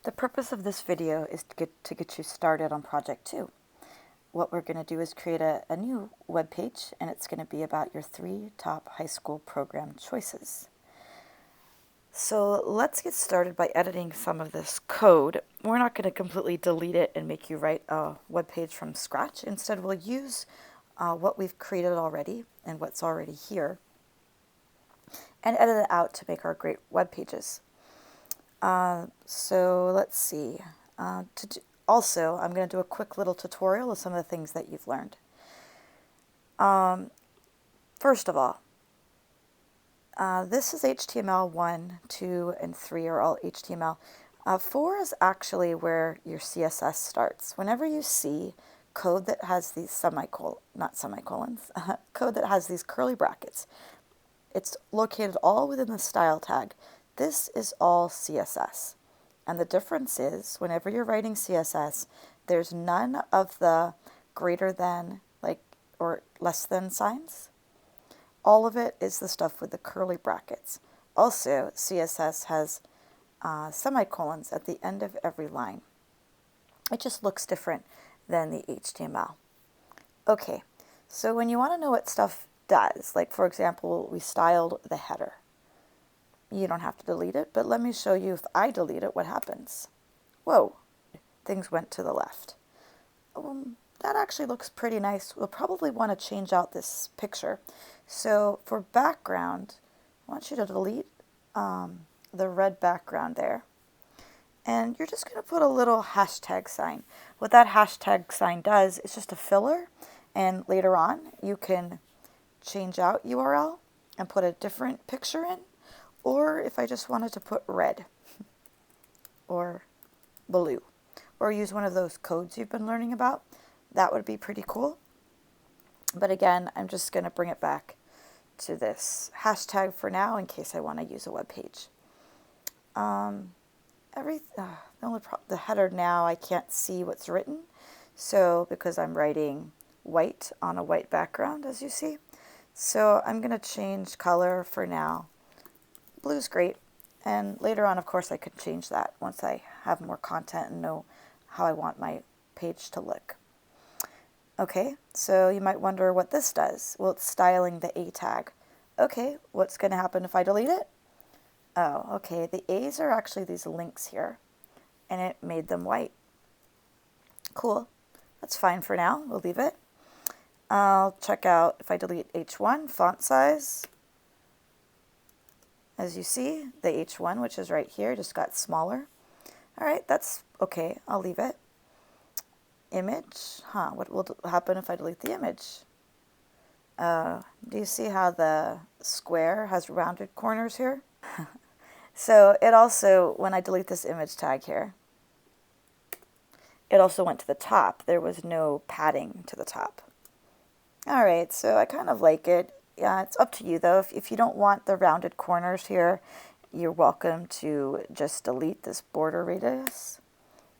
The purpose of this video is to get you started on Project 2. What we're going to do is create a new web page, and it's going to be about your 3 top high school program choices. So let's get started by editing some of this code. We're not going to completely delete it and make you write a web page from scratch. Instead, we'll use what we've created already and what's already here and edit it out to make our great web pages. So let's see. Also, I'm going to do a quick little tutorial of some of the things that you've learned. First of all, this is HTML 1, 2, and 3 are all HTML. 4 is actually where your CSS starts. Whenever you see code that has these semicolons, code that has these curly brackets, it's located all within the style tag. This is all CSS. And the difference is, whenever you're writing CSS, there's none of the greater than, or less than signs. All of it is the stuff with the curly brackets. Also, CSS has semicolons at the end of every line. It just looks different than the HTML. Okay, so when you want to know what stuff does, like for example, we styled the header. You don't have to delete it, but let me show you if I delete it, what happens. Whoa, things went to the left. That actually looks pretty nice. We'll probably want to change out this picture. So for background, I want you to delete the red background there. And you're just going to put a little hashtag sign. What that hashtag sign does is just a filler. And later on, you can change out URL and put a different picture in. Or if I just wanted to put red or blue, or use one of those codes you've been learning about, that would be pretty cool. But again, I'm just going to bring it back to this hashtag for now in case I want to use a web page. The header now, I can't see what's written, so because I'm writing white on a white background, as you see. So I'm going to change color for now. Blue's great, and later on, of course, I could change that once I have more content and know how I want my page to look. Okay, so you might wonder what this does. Well, it's styling the A tag. Okay, what's going to happen if I delete it? Oh, okay, the A's are actually these links here, and it made them white. Cool, that's fine for now. We'll leave it. I'll check out if I delete H1, font size. As you see, the H1, which is right here, just got smaller. All right, that's okay. I'll leave it. Image, what will happen if I delete the image? Do you see how the square has rounded corners here? So it also, when I delete this image tag here, it also went to the top. There was no padding to the top. All right, so I kind of like it. Yeah, it's up to you though. If you don't want the rounded corners here, you're welcome to just delete this border radius.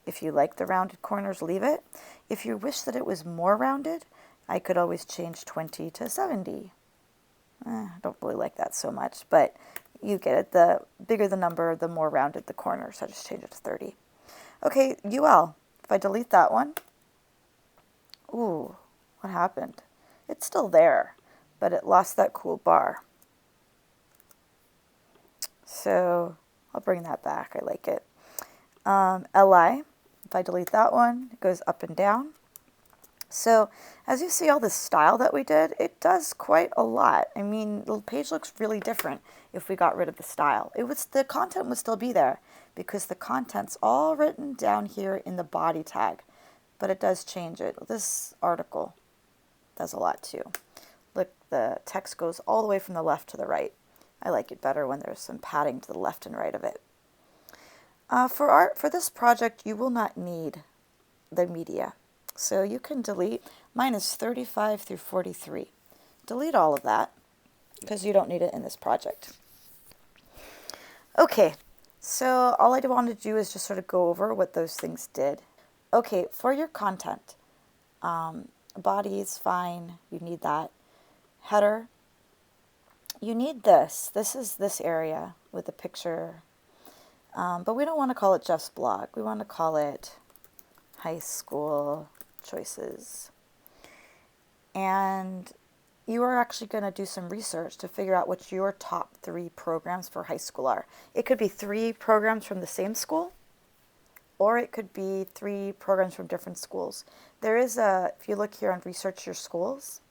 If you like the rounded corners, leave it. If you wish that it was more rounded, I could always change 20 to 70. I don't really like that so much, but you get it. The bigger the number, the more rounded the corner, so I just change it to 30. Okay, UL. If I delete that one, ooh, what happened? It's still there, but it lost that cool bar. So I'll bring that back. I like it. LI, if I delete that one, it goes up and down. So as you see all this style that we did, it does quite a lot. I mean, the page looks really different if we got rid of the style. The content would still be there because the content's all written down here in the body tag, but it does change it. This article does a lot too. Look, the text goes all the way from the left to the right. I like it better when there's some padding to the left and right of it. For this project, you will not need the media. So you can delete. Mine is 35 through 43. Delete all of that because you don't need it in this project. Okay, so all I wanted to do is just sort of go over what those things did. Okay, for your content, body is fine. You need that. Header, you need this. This is this area with the picture. But we don't want to call it Jeff's blog. We want to call it High School Choices. And you are actually going to do some research to figure out what your top 3 programs for high school are. It could be 3 programs from the same school, or it could be 3 programs from different schools. There is if you look here on Research Your Schools,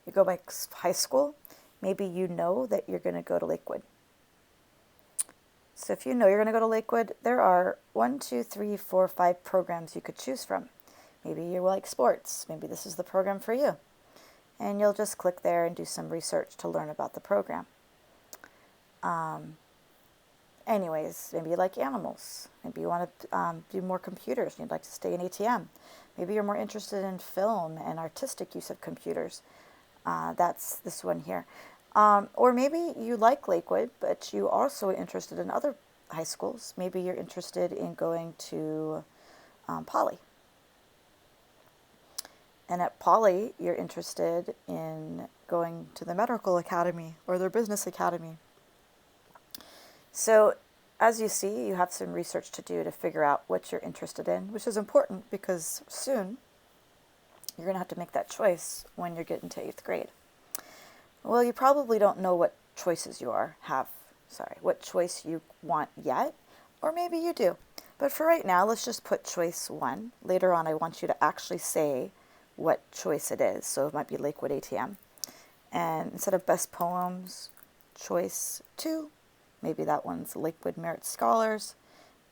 you go by high school, maybe you know that you're going to go to Lakewood. So if you know you're going to go to Lakewood, there are 1, 2, 3, 4, 5 programs you could choose from. Maybe you like sports. Maybe this is the program for you. And you'll just click there and do some research to learn about the program. Anyways, maybe you like animals. Maybe you want to do more computers and you'd like to stay in ATM. Maybe you're more interested in film and artistic use of computers. That's this one here. Or maybe you like Lakewood, but you also are interested in other high schools. Maybe you're interested in going to Poly. And at Poly, you're interested in going to the medical academy or their business academy. So as you see, you have some research to do to figure out what you're interested in, which is important because soon you're going to have to make that choice when you're getting to 8th grade. Well, you probably don't know what choices what choice you want yet, or maybe you do. But for right now, let's just put choice 1. Later on, I want you to actually say what choice it is. So it might be Lakewood ATM. And instead of best poems, choice 2, maybe that one's Lakewood Merit Scholars.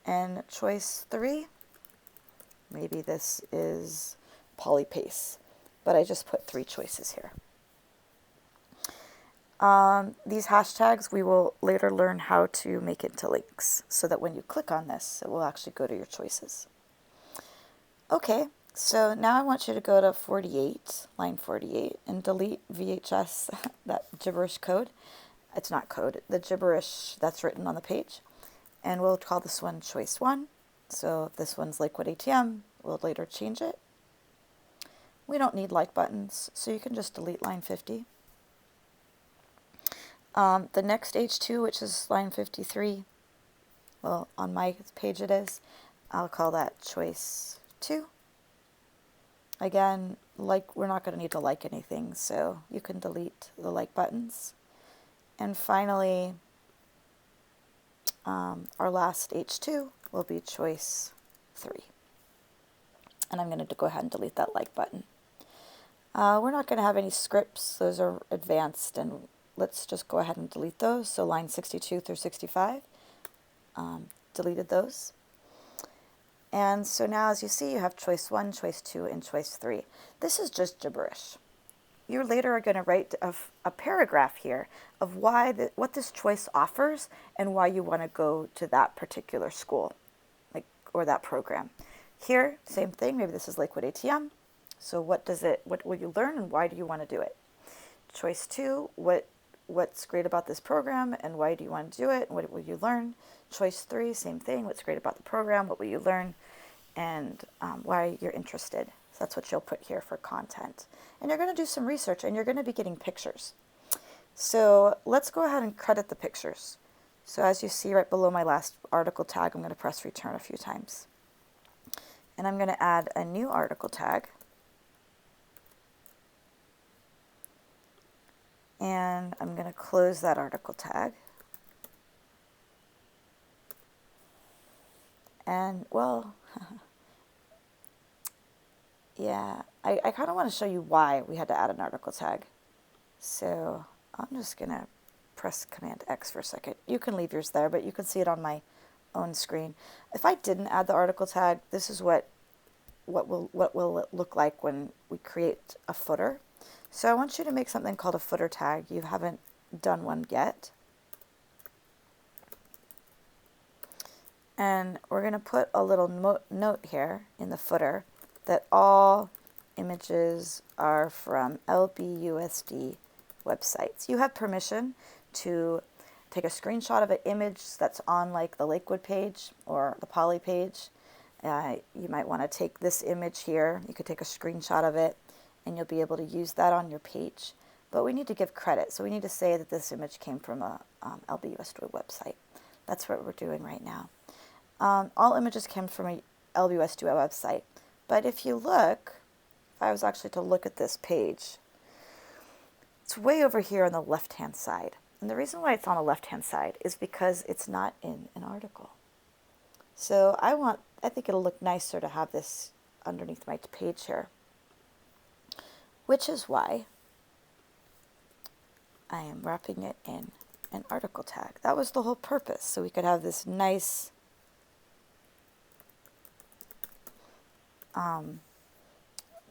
And choice 3, maybe this is Poly Pace. But I just put 3 choices here. These hashtags, we will later learn how to make into links so that when you click on this, it will actually go to your choices. Okay, so now I want you to go to 48, line 48, and delete VHS, that gibberish code. It's not code, the gibberish that's written on the page. And we'll call this one choice 1. So if this one's Lakewood ATM, we'll later change it. We don't need like buttons, so you can just delete line 50. The next H2, which is line 53, well, on my page it is, I'll call that choice 2. Again, we're not going to need to like anything, so you can delete the like buttons. And finally, our last H2 will be choice 3. And I'm going to go ahead and delete that like button. We're not going to have any scripts. Those are advanced, and let's just go ahead and delete those. So line 62 through 65, deleted those. And so now, as you see, you have choice 1, choice 2, and choice 3. This is just gibberish. You later are going to write a paragraph here of what this choice offers and why you want to go to that particular school, or that program. Here, same thing. Maybe this is Lakewood ATM. So what will you learn and why do you want to do it? Choice 2, what's great about this program and why do you want to do it? What will you learn? Choice 3, same thing. What's great about the program? What will you learn? And why you're interested. So that's what you'll put here for content. And you're going to do some research and you're going to be getting pictures. So let's go ahead and credit the pictures. So as you see right below my last article tag, I'm going to press return a few times. And I'm going to add a new article tag. And I'm going to close that article tag. And, well, yeah, I kind of want to show you why we had to add an article tag. So I'm just going to press Command X for a second. You can leave yours there, but you can see it on my own screen. If I didn't add the article tag, this is what will it look like when we create a footer. So I want you to make something called a footer tag. You haven't done one yet. And we're going to put a little note here in the footer that all images are from LBUSD websites. You have permission to take a screenshot of an image that's on like the Lakewood page or the Poly page. You might want to take this image here. You could take a screenshot of it and you'll be able to use that on your page. But we need to give credit. So we need to say that this image came from a LBUSD website. That's what we're doing right now. All images came from a LBUS Duo website. But if you look, if I was actually to look at this page, it's way over here on the left-hand side. And the reason why it's on the left-hand side is because it's not in an article. So I think it'll look nicer to have this underneath my page here, which is why I am wrapping it in an article tag. That was the whole purpose, so we could have this nice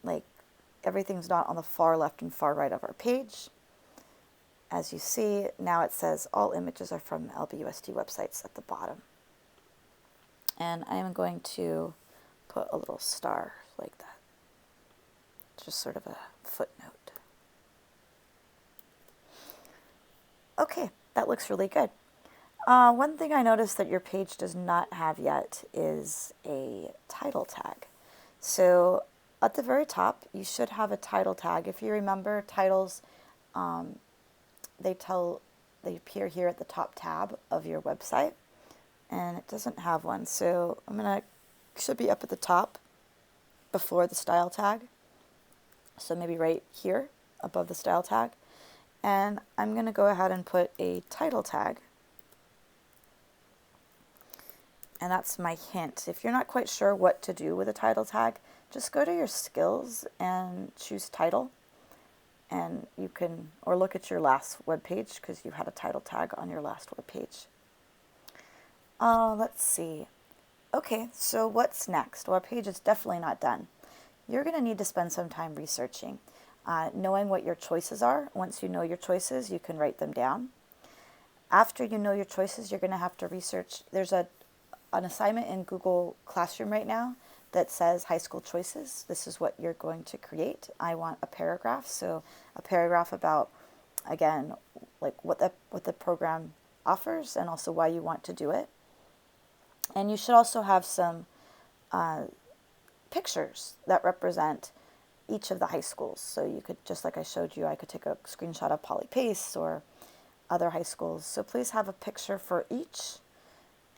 like everything's not on the far left and far right of our page. As you see, now it says all images are from LBUSD websites at the bottom. And I am going to put a little star like that. Just sort of a footnote. Okay, that looks really good. One thing I noticed that your page does not have yet is a title tag. So at the very top, you should have a title tag. If you remember, titles, they appear here at the top tab of your website, and it doesn't have one. So should be up at the top before the style tag. So maybe right here above the style tag. And I'm going to go ahead and put a title tag. And that's my hint. If you're not quite sure what to do with a title tag, just go to your skills and choose title. And you can, or look at your last web page because you had a title tag on your last web page. Let's see. Okay, so what's next? Well, our page is definitely not done. You're going to need to spend some time researching, knowing what your choices are. Once you know your choices, you can write them down. After you know your choices, you're going to have to research. There's an assignment in Google Classroom right now that says high school choices. This is what you're going to create. I want a paragraph, so a paragraph about, again, like what the program offers and also why you want to do it. And you should also have some pictures that represent each of the high schools. So you could, just like I showed you, I could take a screenshot of Poly Pace or other high schools. So please have a picture for each.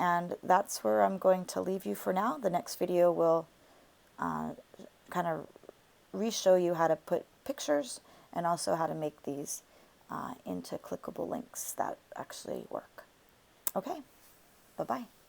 And that's where I'm going to leave you for now. The next video will kind of re-show you how to put pictures and also how to make these into clickable links that actually work. Okay, bye-bye.